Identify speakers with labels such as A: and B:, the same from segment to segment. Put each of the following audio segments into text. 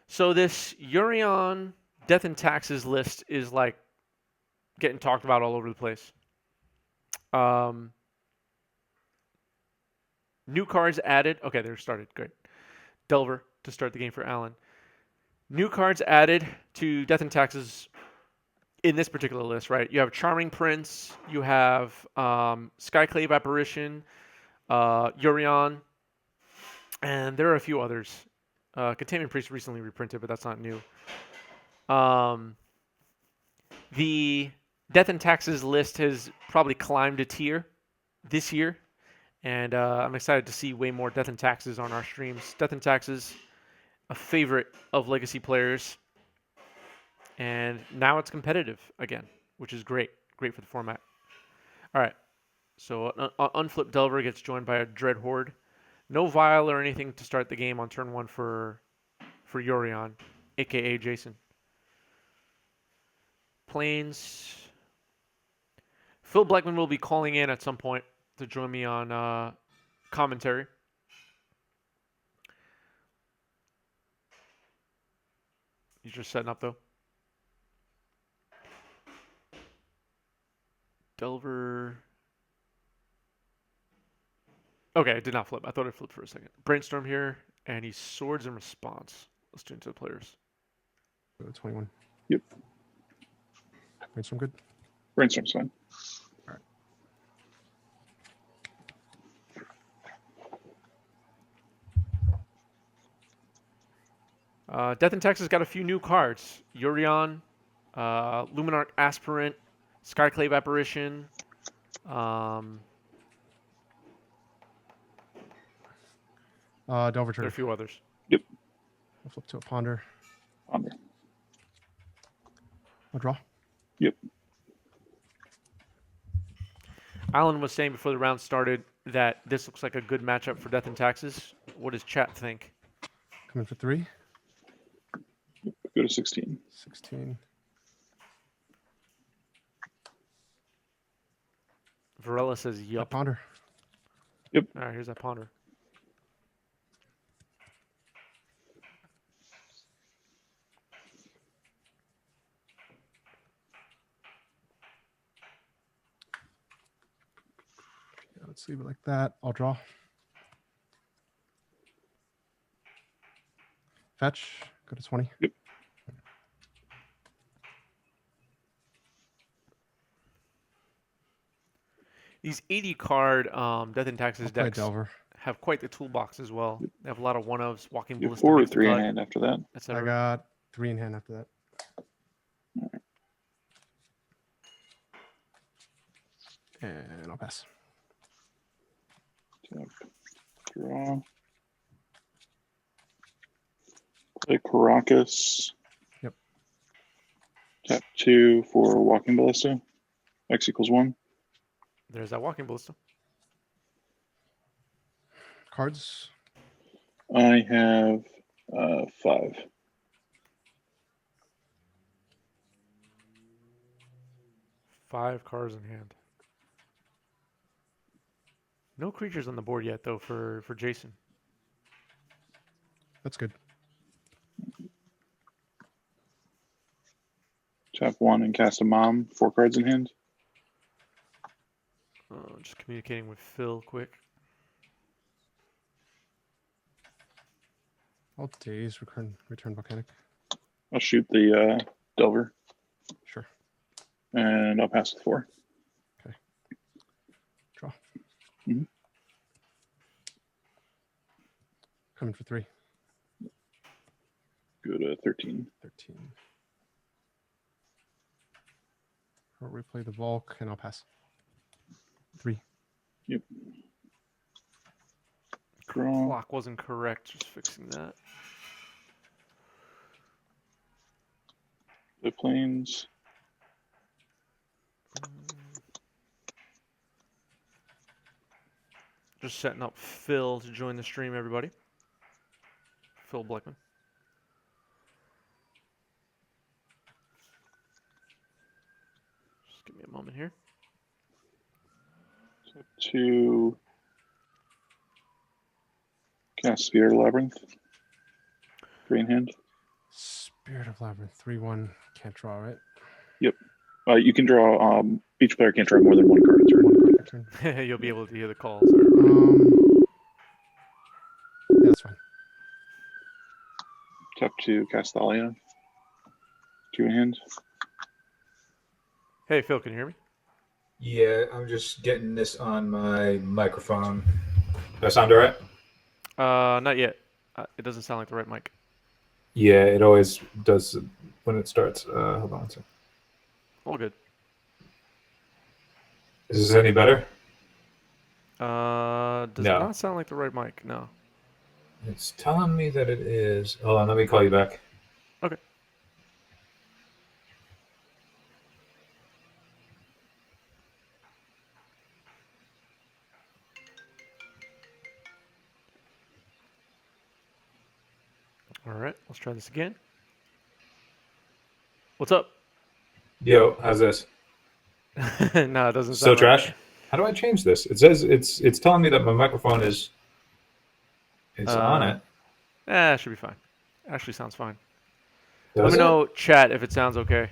A: So this Yorion Death and Taxes list is like getting talked about all over the place. Um, New cards added. Okay, they're started. Great. Delver to start the game for Alan. New cards added to Death and Taxes in this particular list, right? You have Charming Prince, you have Skyclave Apparition, Yorion, and there are a few others. Containment Priest recently reprinted, but that's not new. Um, the Death and Taxes list has probably climbed a tier this year, and I'm excited to see way more Death and Taxes on our streams. Death and Taxes, a favorite of Legacy players, and now it's competitive again, which is great. Great for the format. All right, so Unflip Delver gets joined by a Dread Horde. No Vial or anything to start the game on turn one for Yorion, aka Jason. Plains. Phil Blechman will be calling in at some point to join me on commentary. He's just setting up though. Delver. Okay, it did not flip. I thought it flipped for a second. Brainstorm here, and he's swords in response. Let's tune to the players.
B: 21.
C: Yep.
B: Brainstorm good?
C: Brainstorm's fine.
A: Death and Texas got a few new cards. Yorion, Luminarch Aspirant, Skyclave Apparition.
B: Delver
A: There are
B: trigger.
A: a few others.
C: Yep.
B: I'll flip to a ponder.
C: Ponder.
B: I'll draw.
C: Yep.
A: Alan was saying before the round started that this looks like a good matchup for Death and Taxes. What does chat think?
B: Come in for 3.
C: Go to 16.
B: 16.
A: Varela says yup.
B: Ponder.
C: Yep.
A: All right, here's that ponder.
B: Yeah, let's leave it like that. I'll draw. Fetch. Go to 20.
C: Yep.
A: These 80 card Death and Taxes
B: I'll play
A: decks
B: Delver.
A: have quite the toolbox as well. They have a lot of one-ofs, Walking
C: You have
A: Ballista,
C: 4 or
A: Make the
C: 3 in
A: Cut,
C: hand after that.
B: I
A: etc.
B: got 3 in hand after that. And I'll pass.
C: Tap, draw. Play Caracas.
B: Yep.
C: Tap 2 for Walking Ballista. X equals 1.
A: There's that Walking Ballista.
B: Cards.
C: I have 5.
A: Five cards in hand. No creatures on the board yet, though, for Jason.
B: That's good.
C: Tap 1 and cast a Mom. 4 cards in hand.
A: Just communicating with Phil quick.
B: I'll daze, return volcanic.
C: I'll shoot the Delver.
B: Sure.
C: And I'll pass with 4.
B: Okay. Draw.
C: Mhm.
B: Coming for 3.
C: Go to 13.
B: 13. I'll replay the Volk and I'll pass. 3.
C: Yep. Draw.
A: Clock wasn't correct. Just fixing that.
C: The planes.
A: Just setting up Phil to join the stream, everybody. Phil Blechman. Just give me a moment here.
C: Tap 2. Cast Sphere Labyrinth. 3 in hand.
B: Spirit of Labyrinth, 3/1. Can't draw, right?
C: You can draw. Each player can't draw more than one card a turn.
B: One card per turn.
A: You'll be able to hear the calls. Everybody.
B: Yeah, that's fine.
C: Tap to cast Thalia. 2 in hand.
A: Hey, Phil, can you hear me?
D: Yeah, I'm just getting this on my microphone. Does that sound all right?
A: Not yet. It doesn't sound like the right mic.
D: Yeah, it always does when it starts. Hold on a second.
A: All good.
D: Is this any better?
A: Does
D: No.
A: not sound like the right mic. No.
D: It's telling me that it is. Hold on, let me call you back.
A: Okay. All right, let's try this again. What's up?
D: Yo, how's this?
A: No, it doesn't
D: Still
A: sound right.
D: trash? How do I change this? It says it's telling me that my microphone is on it.
A: It should be fine. Actually sounds fine.
D: Does
A: Let me
D: it?
A: know, chat, if it sounds okay.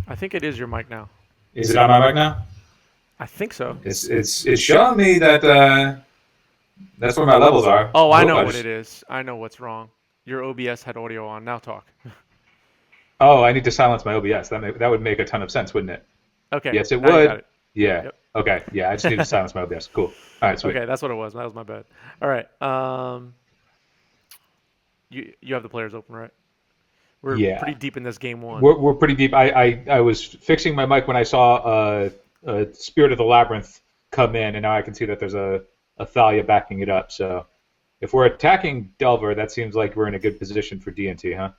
A: I think it is your mic now.
D: Is it on my mic now?
A: I think so.
D: It's showing me that that's where my levels are.
A: Oh, I know
D: hope
A: what
D: just-
A: it is. I know what's wrong. Your OBS had audio on. Now talk.
D: Oh, I need to silence my OBS. That would make a ton of sense, wouldn't it?
A: Okay.
D: Yes, it
A: now you
D: would.
A: got it.
D: Yeah.
A: Yep.
D: Okay. Yeah, I just need to silence my OBS. Cool. All right, sweet.
A: Okay, that's what it was. That was my bad. All right. You have the players open, right? We're
D: Yeah.
A: pretty deep in this game one.
D: We're pretty deep. I was fixing my mic when I saw Spirit of the Labyrinth come in, and now I can see that there's a Thalia backing it up. So if we're attacking Delver, that seems like we're in a good position for D&T, huh?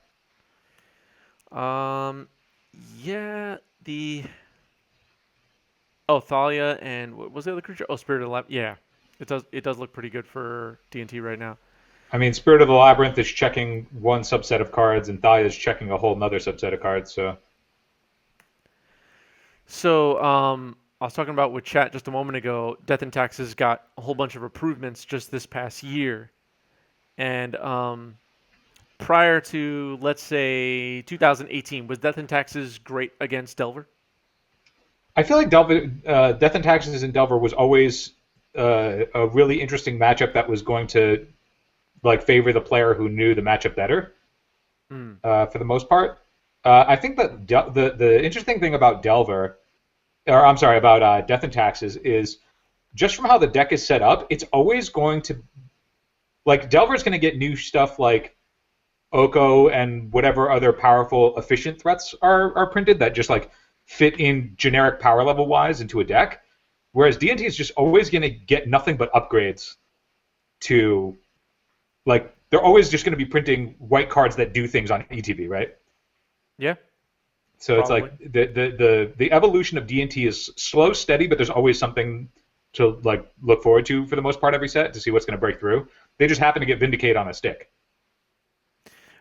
A: Yeah, Thalia and what was the other creature? Oh, Spirit of the Lab. Yeah, it does look pretty good for D&T right now.
D: I mean, Spirit of the Labyrinth is checking one subset of cards, and Thalia is checking a whole nother subset of cards.
A: So, I was talking about with chat just a moment ago. Death and Taxes got a whole bunch of improvements just this past year, and prior to, let's say, 2018, was Death and Taxes great against Delver?
D: I feel like Death and Taxes in Delver was always a really interesting matchup that was going to favor the player who knew the matchup better. For the most part, I think that the interesting thing about Delver, or I'm sorry, about Death and Taxes is just from how the deck is set up, it's always going to Delver's going to get new stuff like Oko and whatever other powerful efficient threats are printed that just fit in generic power level wise into a deck, whereas D&T is just always going to get nothing but upgrades to they're always just going to be printing white cards that do things on ETB, right?
A: Yeah.
D: So
A: Probably.
D: It's like the evolution of D&T is slow, steady, but there's always something to look forward to for the most part every set to see what's going to break through. They just happen to get vindicated on a stick.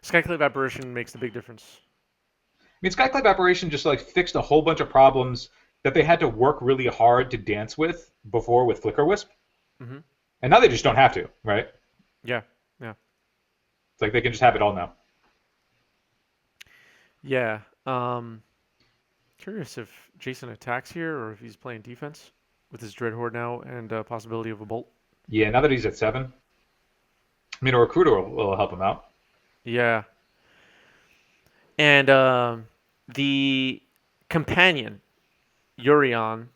A: Skyclave Apparition makes the big difference.
D: I mean, Skyclave Apparition just fixed a whole bunch of problems that they had to work really hard to dance with before with Flicker Wisp, and now they just don't have to, right?
A: Yeah.
D: It's like they can just have it all now.
A: Yeah. Curious if Jason attacks here or if he's playing defense with his Dread Horde now and possibility of a bolt.
D: Yeah, now that he's at 7, I mean, a Recruiter will help him out.
A: Yeah. And the companion, Yorion,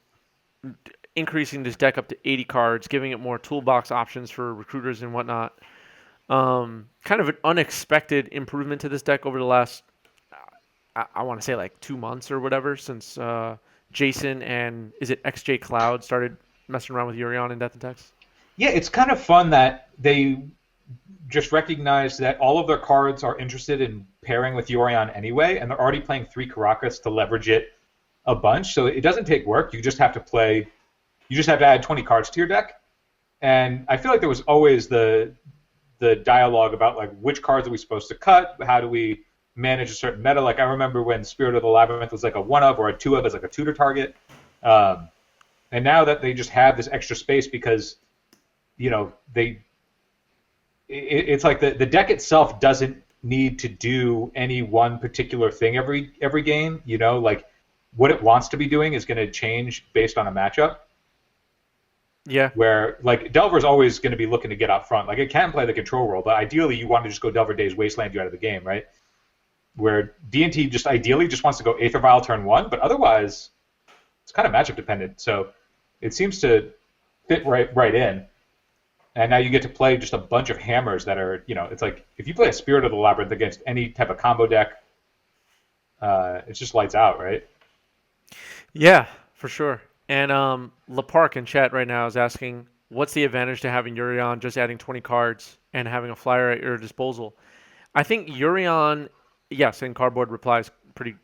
A: increasing this deck up to 80 cards, giving it more toolbox options for recruiters and whatnot. Kind of an unexpected improvement to this deck over the last, I want to say 2 months or whatever, since Jason and is it XJ Cloud started messing around with Yorion and Death and Tax?
D: Yeah, it's kind of fun that they just recognize that all of their cards are interested in pairing with Yorion anyway, and they're already playing 3 Karakas to leverage it a bunch. So it doesn't take work. You just have to add 20 cards to your deck. And I feel like there was always the dialogue about which cards are we supposed to cut? How do we manage a certain meta? I remember when Spirit of the Labyrinth was a 1 of or a 2 of as a tutor target. And now that they just have this extra space because, they it's like the deck itself doesn't need to do any one particular thing every game. You know, like what it wants to be doing is going to change based on a matchup.
A: Yeah.
D: Where like Delver's always going to be looking to get out front. Like it can play the control role, but ideally you want to just go Delver Days Wasteland you out of the game, right? Where D&T just ideally just wants to go Aether Vial turn 1, but otherwise it's kind of matchup dependent. So it seems to fit right in. And now you get to play just a bunch of hammers that are, it's like if you play a Spirit of the Labyrinth against any type of combo deck, it's just lights out, right?
A: Yeah, for sure. And Lepark in chat right now is asking, what's the advantage to having Yorion just adding 20 cards and having a flyer at your disposal? I think Yorion, yes, and Cardboard replies pretty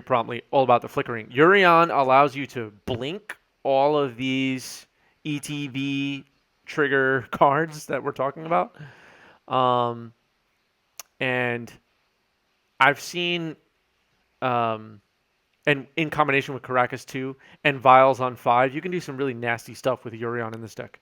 A: promptly, all about the flickering. Yorion allows you to blink all of these ETB trigger cards that we're talking about. And I've seen... and in combination with Caracas 2 and Vials on 5, you can do some really nasty stuff with Yorion in this deck.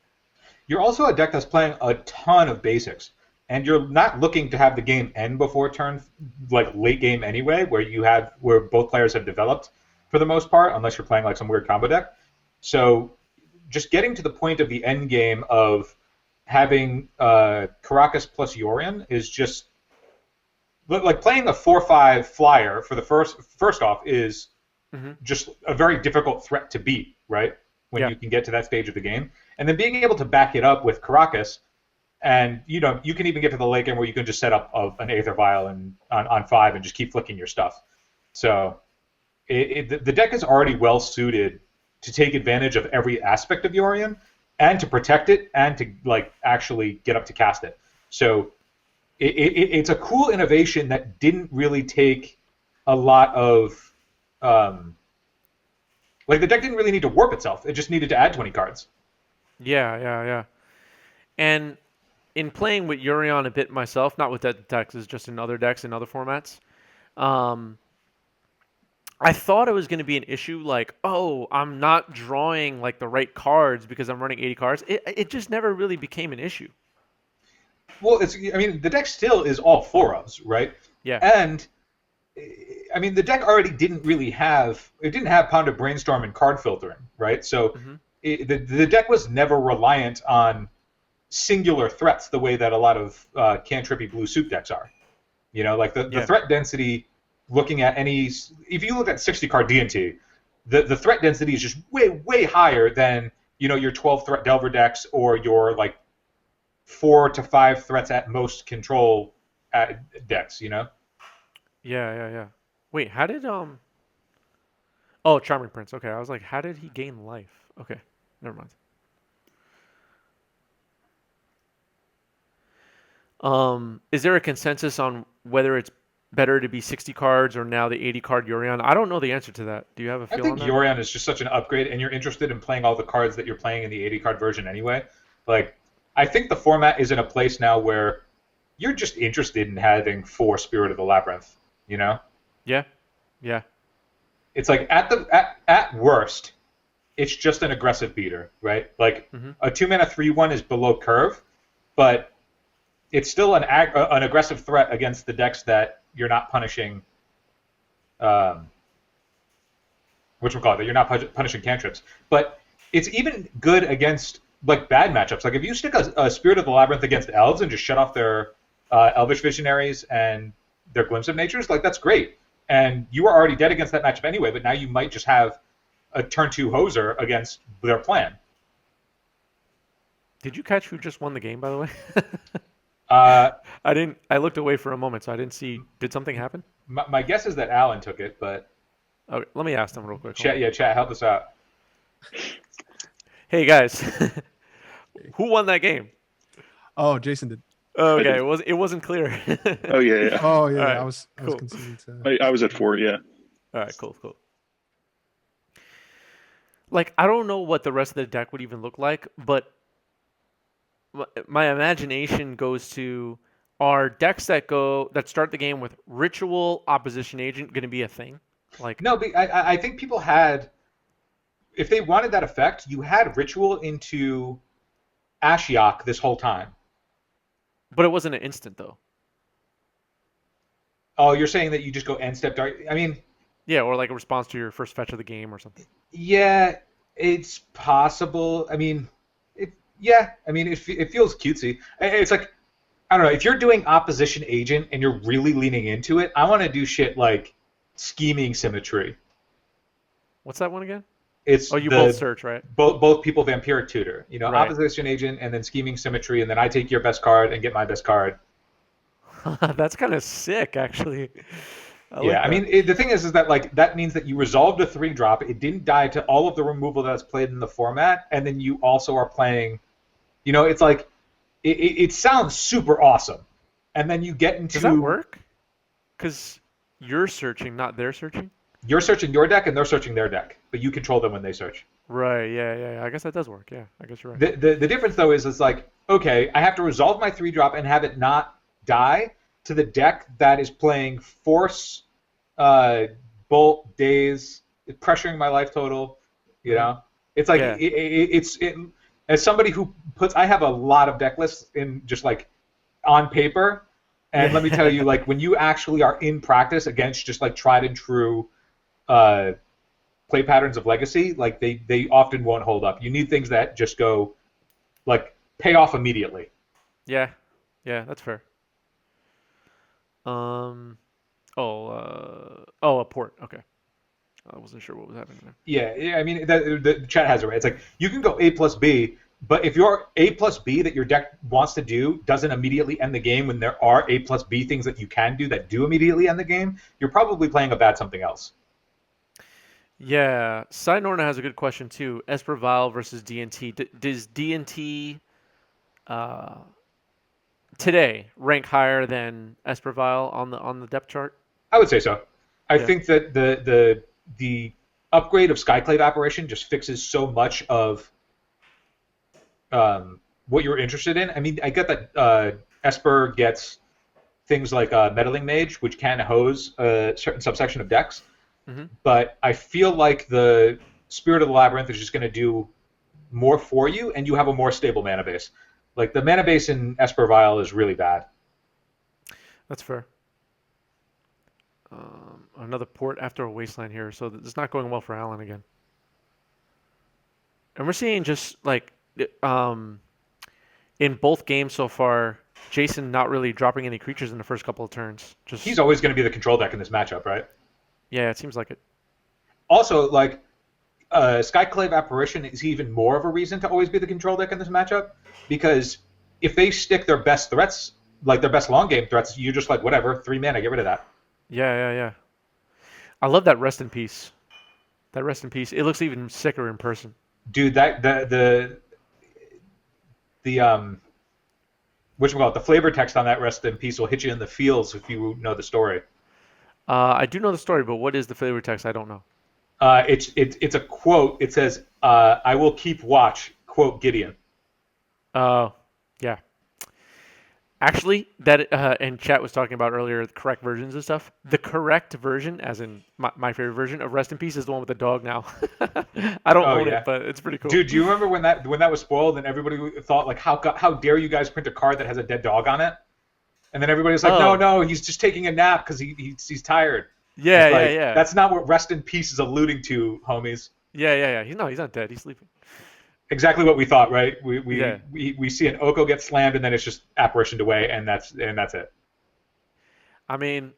D: You're also a deck that's playing a ton of basics, and you're not looking to have the game end before turn, like late game anyway, where both players have developed for the most part, unless you're playing like some weird combo deck. So just getting to the point of the end game of having Caracas plus Yorion is just like playing a 4/5 flyer for the first off is just a very difficult threat to beat, right? When you can get to that stage of the game, and then being able to back it up with Caracas, and you can even get to the late game where you can just set up an Aether Vial and on 5 and just keep flicking your stuff. So the deck is already well suited to take advantage of every aspect of Yorion and to protect it and to like actually get up to cast it. So it's a cool innovation that didn't really take a lot of like the deck didn't really need to warp itself. It just needed to add 20 cards.
A: Yeah. And in playing with Yorion a bit myself, not with that decks, just in other decks in other formats, I thought it was going to be an issue like, oh, I'm not drawing like the right cards because I'm running 80 cards. It just never really became an issue.
D: Well, the deck still is all 4-ofs, right?
A: Yeah.
D: And the deck already didn't have Pound of Brainstorm and card filtering, right? So the deck was never reliant on singular threats the way that a lot of cantrippy blue soup decks are. Like the threat density, looking at if you look at 60 card D&T, the threat density is just way higher than your 12 threat Delver decks or your like 4 to 5 threats at most control decks.
A: Yeah. Wait, how did Oh, Charming Prince. Okay, I was like, how did he gain life? Okay, never mind. Is there a consensus on whether it's better to be 60 cards or now the 80 card Yorion? I don't know the answer to that. Do you have a feel on that?
D: I think Yorion is just such an upgrade, and you're interested in playing all the cards that you're playing in the 80 card version anyway. Like, I think the format is in a place now where you're just interested in having 4 Spirit of the Labyrinth.
A: Yeah.
D: It's like at worst, it's just an aggressive beater, right? Like a 2-mana 3/1 is below curve, but it's still an aggressive threat against the decks that you're not punishing. That you're not punishing cantrips, but it's even good against like bad matchups. Like if you stick a Spirit of the Labyrinth against elves and just shut off their Elvish Visionaries and their Glimpse of Natures, like that's great. And you were already dead against that matchup anyway, but now you might just have a turn 2 hoser against their plan.
A: Did you catch who just won the game, by the way?
D: I
A: didn't. I looked away for a moment, so I didn't see. Did something happen?
D: My guess is that Alan took it, but
A: Okay, let me ask them real quick.
D: chat, help us out.
A: Hey guys, who won that game?
B: Oh, Jason did.
A: Okay, it wasn't clear.
C: Oh yeah.
B: Oh yeah,
A: Alright,
B: I was
A: cool.
B: conceding to.
C: I was at 4. Yeah.
A: All right, cool. Like, I don't know what the rest of the deck would even look like, but my imagination goes to, are decks that start the game with Ritual Opposition Agent going to be a thing? Like,
D: No, but I think people had, if they wanted that effect, you had Ritual into Ashiok this whole time.
A: But it wasn't an instant though.
D: Oh, you're saying that you just go end step dart? I mean,
A: Yeah, or like a response to your first fetch of the game or something.
D: yeah, it's possible. I mean, yeah. I mean, it feels cutesy. It's like I don't know. If you're doing opposition agent and you're really leaning into it, I want to do shit like scheming symmetry.
A: What's that one again?
D: It's
A: Oh, you both
D: the
A: search, right?
D: both people vampiric tutor. You know,
A: Right.
D: opposition agent and then scheming symmetry, and then I take your best card and get my best card.
A: That's kind of sick, actually. I
D: Yeah,
A: like
D: I
A: that.
D: mean, the thing is that like that means that you resolved a 3-drop. It didn't die to all of the removal that's played in the format, and then you also are playing. You know, it's like it sounds super awesome, and then you get
A: Does that
D: into
A: work? Because you're searching, not they're searching.
D: you're searching your deck and they're searching their deck, but you control them when they search.
A: Right. Yeah. Yeah. Yeah. I guess that does work. Yeah. I guess you're right.
D: The difference though is it's like okay, I have to resolve my 3-drop and have it not die to the deck that is playing force, bolt, daze, pressuring my life total. You know, it's like
A: Yeah.
D: as somebody who puts I have a lot of deck lists in just like on paper, and let me tell you, like when you actually are in practice against just like tried and true play patterns of Legacy, like they often won't hold up. You need things that just go like pay off immediately.
A: Yeah. Yeah. That's fair. Um. Oh. A port. Okay. I wasn't sure what was happening there.
D: Yeah, I mean the chat has it right. It's like you can go A plus B, but if your A plus B that your deck wants to do doesn't immediately end the game when there are A plus B things that you can do that do immediately end the game, you're probably playing a bad something else.
A: Yeah. Side Norna has a good question too. Esper Vial versus DNT. Does DNT uh, today rank higher than Esper Vial on the depth chart?
D: I would say so. I
A: Yeah.
D: think that the upgrade of Skyclave Apparition just fixes so much of what you're interested in. I mean, I get that Esper gets things like Meddling Mage, which can hose a certain subsection of decks,
A: Hmm.
D: but I feel like the Spirit of the Labyrinth is just going to do more for you, and you have a more stable mana base. Like the mana base in Esper Vial is really bad.
A: That's fair. Another port after a wasteland here, so it's not going well for Alan again. And we're seeing just like in both games so far, Jason not really dropping any creatures in the first couple of turns.
D: He's
A: Just
D: always going to be the control deck in this matchup, right?
A: yeah, it seems like it.
D: Also, like Skyclave Apparition is even more of a reason to always be the control deck in this matchup because if they stick their best threats, like their best long game threats, you're just like whatever, 3 mana, get rid of that.
A: Yeah, yeah, yeah. I love that rest in peace. That rest in peace. It looks even sicker in person.
D: Dude, that the whatchamacallit, the flavor text on that rest in peace will hit you in the feels if you know the story.
A: I do know the story, but what is the flavor text? I don't know.
D: It's a quote. It says, "I will keep watch." Quote Gideon.
A: Yeah. Actually, that and chat was talking about earlier the correct versions of stuff. The correct version, as in my favorite version of Rest in Peace, is the one with the dog now. I don't
D: Oh
A: own
D: yeah,
A: it, but it's pretty cool.
D: dude. Do you remember when that was spoiled and everybody thought like, how dare you guys print a card that has a dead dog on it? And then everybody was like,
A: Oh.
D: no, he's just taking a nap because he's tired.
A: Yeah,
D: It's
A: yeah,
D: like,
A: yeah.
D: That's not what Rest in Peace is alluding to, homies.
A: Yeah, yeah, yeah. He's not dead. He's sleeping.
D: Exactly what we thought, right?
A: Yeah.
D: We see an Oko get slammed and then it's just apparitioned away and that's it.
A: I mean,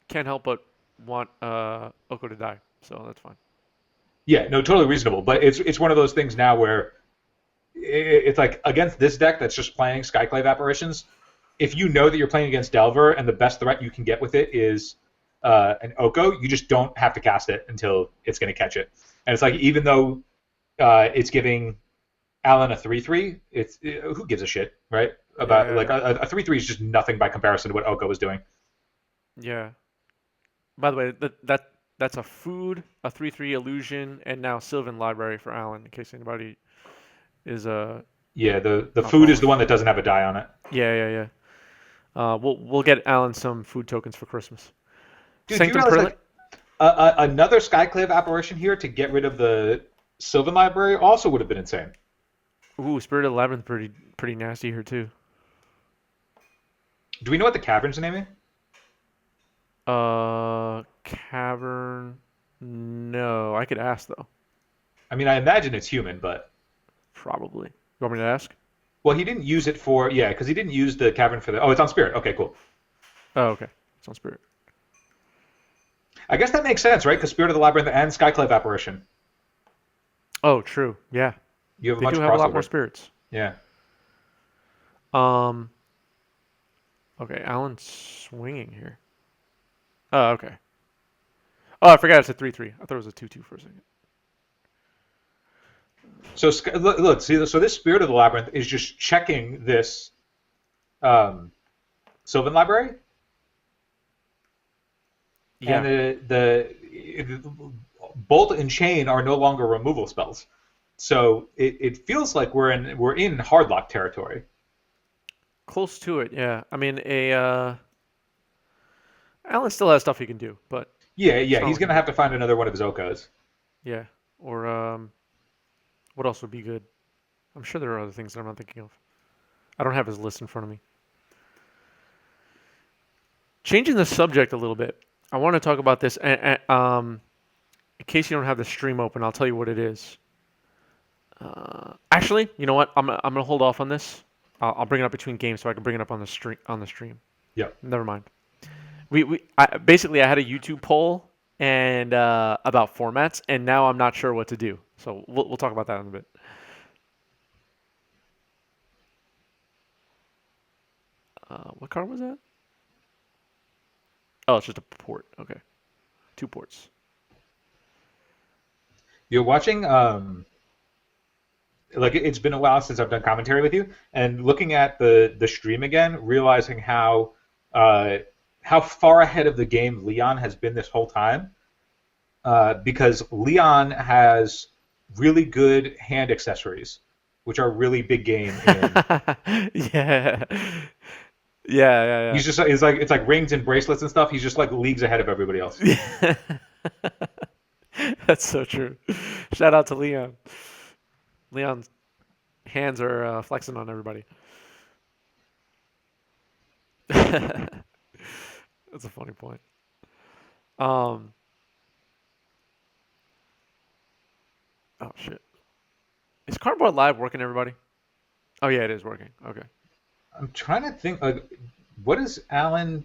A: can't help but want Oko to die, so that's fine.
D: Yeah, no, totally reasonable. But it's one of those things now where it's like against this deck that's just playing Skyclave Apparitions, if you know that you're playing against Delver and the best threat you can get with it is an Oko, you just don't have to cast it until it's going to catch it. And it's like even though it's giving Alan a 3/3, who gives a shit, right? About
A: Yeah.
D: like a 3/3 is just nothing by comparison to what Oko was doing.
A: Yeah. By the way, that's a food, a 3/3 illusion, and now Sylvan Library for Alan. In case anybody is
D: Yeah, the
A: Not
D: food is
A: following.
D: the one that doesn't have a die on it.
A: yeah, yeah, yeah. We'll get Alan some food tokens for Christmas.
D: Dude, do you
A: Sanctum
D: realize
A: Perlet.
D: like another Skyclave Apparition here to get rid of the Sylvan Library also would have been insane.
A: Ooh, Spirit of the Labyrinth, pretty nasty here too.
D: Do we know what the cavern's naming?
A: Cavern. No, I could ask though.
D: I mean, I imagine it's human, but
A: Probably. You want me to ask?
D: well, he didn't use it for because he didn't use the cavern for the. Oh, it's on spirit. Okay, cool.
A: Oh, okay. It's on spirit.
D: I guess that makes sense, right? Because Spirit of the Labyrinth and Skyclave Apparition,
A: Oh, true. Yeah,
D: you have a
A: they
D: bunch
A: do
D: of
A: have a lot
D: crossover.
A: more spirits.
D: Yeah.
A: Um. Okay, Alan's swinging here. Oh, okay. Oh, I forgot it's a 3-3. I thought it was a 2-2 for a second.
D: So look, see, so this Spirit of the Labyrinth is just checking this Sylvan Library,
A: Yeah.
D: and the Bolt and Chain are no longer removal spells. So it feels like we're in hardlock territory.
A: Close to it, yeah. I mean, Alan still has stuff he can do, but
D: Yeah,
A: it's
D: yeah,
A: not
D: he's
A: looking
D: gonna
A: good.
D: have to find another one of his Okos.
A: Yeah. Or what else would be good? I'm sure there are other things that I'm not thinking of. I don't have his list in front of me. Changing the subject a little bit, I want to talk about this. In case you don't have the stream open, I'll tell you what it is. Actually, you know what? I'm gonna hold off on this. I'll bring it up between games so I can bring it up on the stream.
D: Yep.
A: Never mind. Basically I had a YouTube poll and about formats, and now I'm not sure what to do. So we'll talk about that in a bit. What card was that? Oh, it's just a port. Okay, 2 ports.
D: You're watching like it's been a while since I've done commentary with you, and looking at the stream again, realizing how far ahead of the game Leon has been this whole time, because Leon has really good hand accessories, which are really big game in.
A: Yeah, yeah,
D: He's just it's like rings and bracelets and stuff. He's just like leagues ahead of everybody else.
A: yeah. That's so true. Shout out to Leon. Leon's hands are flexing on everybody. That's a funny point. Um. Oh shit. Is Cardboard Live working, everybody? Oh yeah, it is working. Okay.
D: I'm trying to think like what does Alan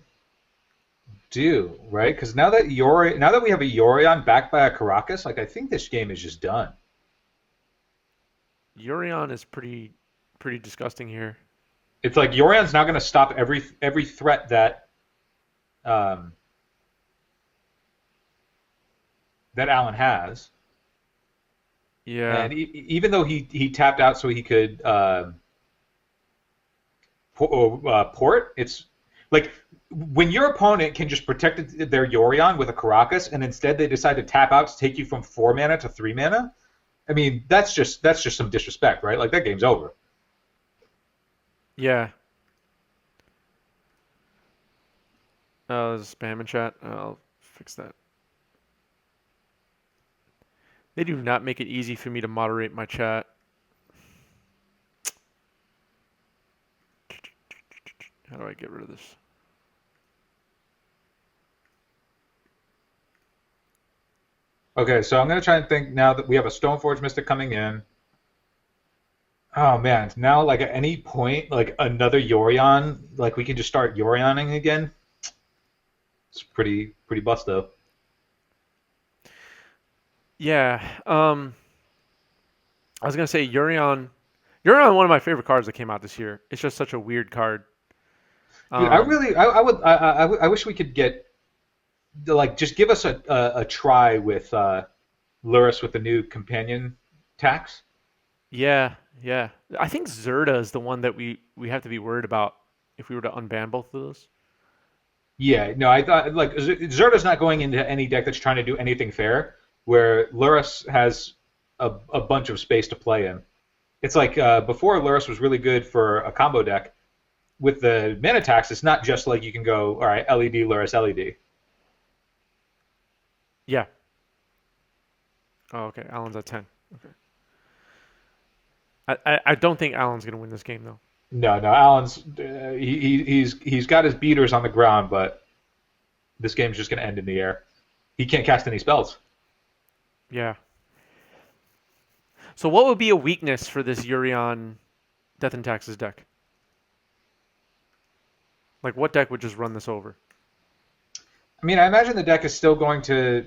D: do, right? Because now that we have a Yorion backed by a Caracas, like I think this game is just done.
A: Yorion is pretty disgusting here.
D: It's like Yorion's now going to stop every threat um, that Alan has,
A: Yeah.
D: and even though he tapped out so he could port, it's like when your opponent can just protect their Yorion with a Caracas, and instead they decide to tap out to take you from 4 mana to 3 mana. I mean, that's just some disrespect, right? Like that game's over.
A: Yeah. There's spam in chat. I'll fix that. They do not make it easy for me to moderate my chat. How do I get rid of this?
D: Okay, so I'm gonna try and think now that we have a Stoneforge Mystic coming in. Oh man, now like at any point, like another Yorion, like we can just start Yorioning again. It's pretty busto.
A: Yeah. I was gonna say Yorion. Yorion, one of my favorite cards that came out this year. It's just such a weird card.
D: Dude, I
A: Um,
D: really, I wish we could get like just give us a try with Luris with the new companion tax.
A: yeah, yeah. I think Zerda is the one that we have to be worried about if we were to unban both of those.
D: Yeah, no, I thought like Zerda's not going into any deck that's trying to do anything fair, where Luris has a bunch of space to play in. It's like before Luris was really good for a combo deck. With the mana tax, it's not just like you can go, all right, LED, Luris, LED.
A: Yeah. Oh, okay. Alan's at 10. Okay. I don't think Alan's gonna win this game though.
D: No, no, Alan's he's got his beaters on the ground, but this game's just going to end in the air. He can't cast any spells.
A: Yeah. So what would be a weakness for this Yorion Death and Taxes deck? Like, what deck would just run this over?
D: I mean, I imagine the deck is still going to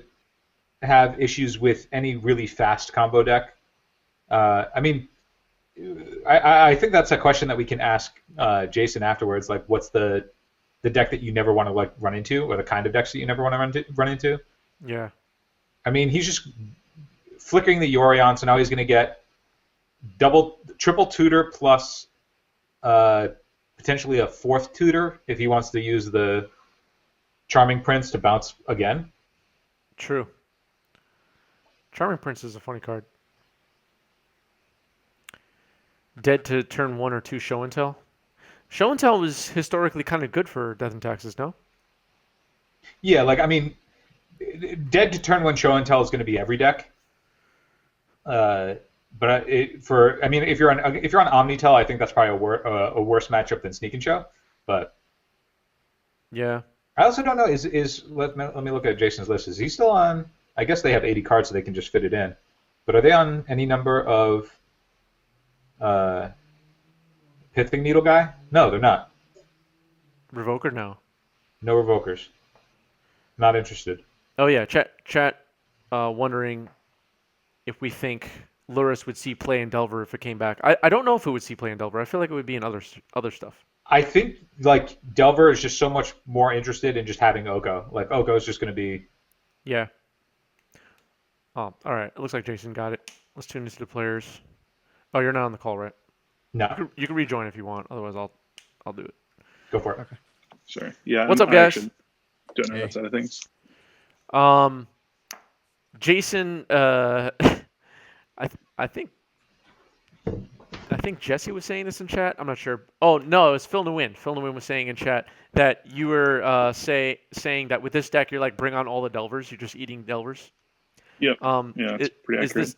D: have issues with any really fast combo deck. I mean, I think that's a question that we can ask Jason afterwards. Like, what's the deck that you never want to like run into, or the kind of decks that you never want to run into?
A: Yeah.
D: I mean, he's just flickering the Yorion, so now he's going to get triple tutor plus potentially a fourth tutor if he wants to use the Charming Prince to bounce again.
A: True. Charming Prince is a funny card. Dead to turn 1 or 2 show and tell. Show and tell was historically kind of good for Death and Taxes, no?
D: Yeah, like I mean, dead to turn 1 show and tell is going to be every deck. But I mean, if you're on Omnitel, I think that's probably a worse matchup than Sneak and Show. But
A: Yeah.
D: I also don't know. Let me look at Jason's list. Is he still on? I guess they have 80 cards, so they can just fit it in. But are they on any number of Pithing Needle guy? No, they're not.
A: Revoker now.
D: No revokers. Not interested.
A: Oh yeah, chat wondering if we think Luris would see play in Delver if it came back. I don't know if it would see play in Delver. I feel like it would be in other stuff.
D: I think like Delver is just so much more interested in just having Oko. Like Oko is just going to be.
A: Yeah. Oh, all right. It looks like Jason got it. Let's tune into the players. Oh, you're not on the call, right?
D: No.
A: You can rejoin if you want. Otherwise, I'll do it.
D: Go for it.
B: Okay.
C: Sorry. Yeah.
A: What's up,
C: I
A: guys?
C: actually don't know
B: Hey.
C: that side of things.
A: Jason, I think Jesse was saying this in chat. I'm not sure. Oh no, it was Phil Nguyen. Phil Nguyen was saying in chat that you were saying that with this deck you're like bring on all the Delvers. You're just eating Delvers.
C: Yep. Yeah, it's pretty accurate.
A: Is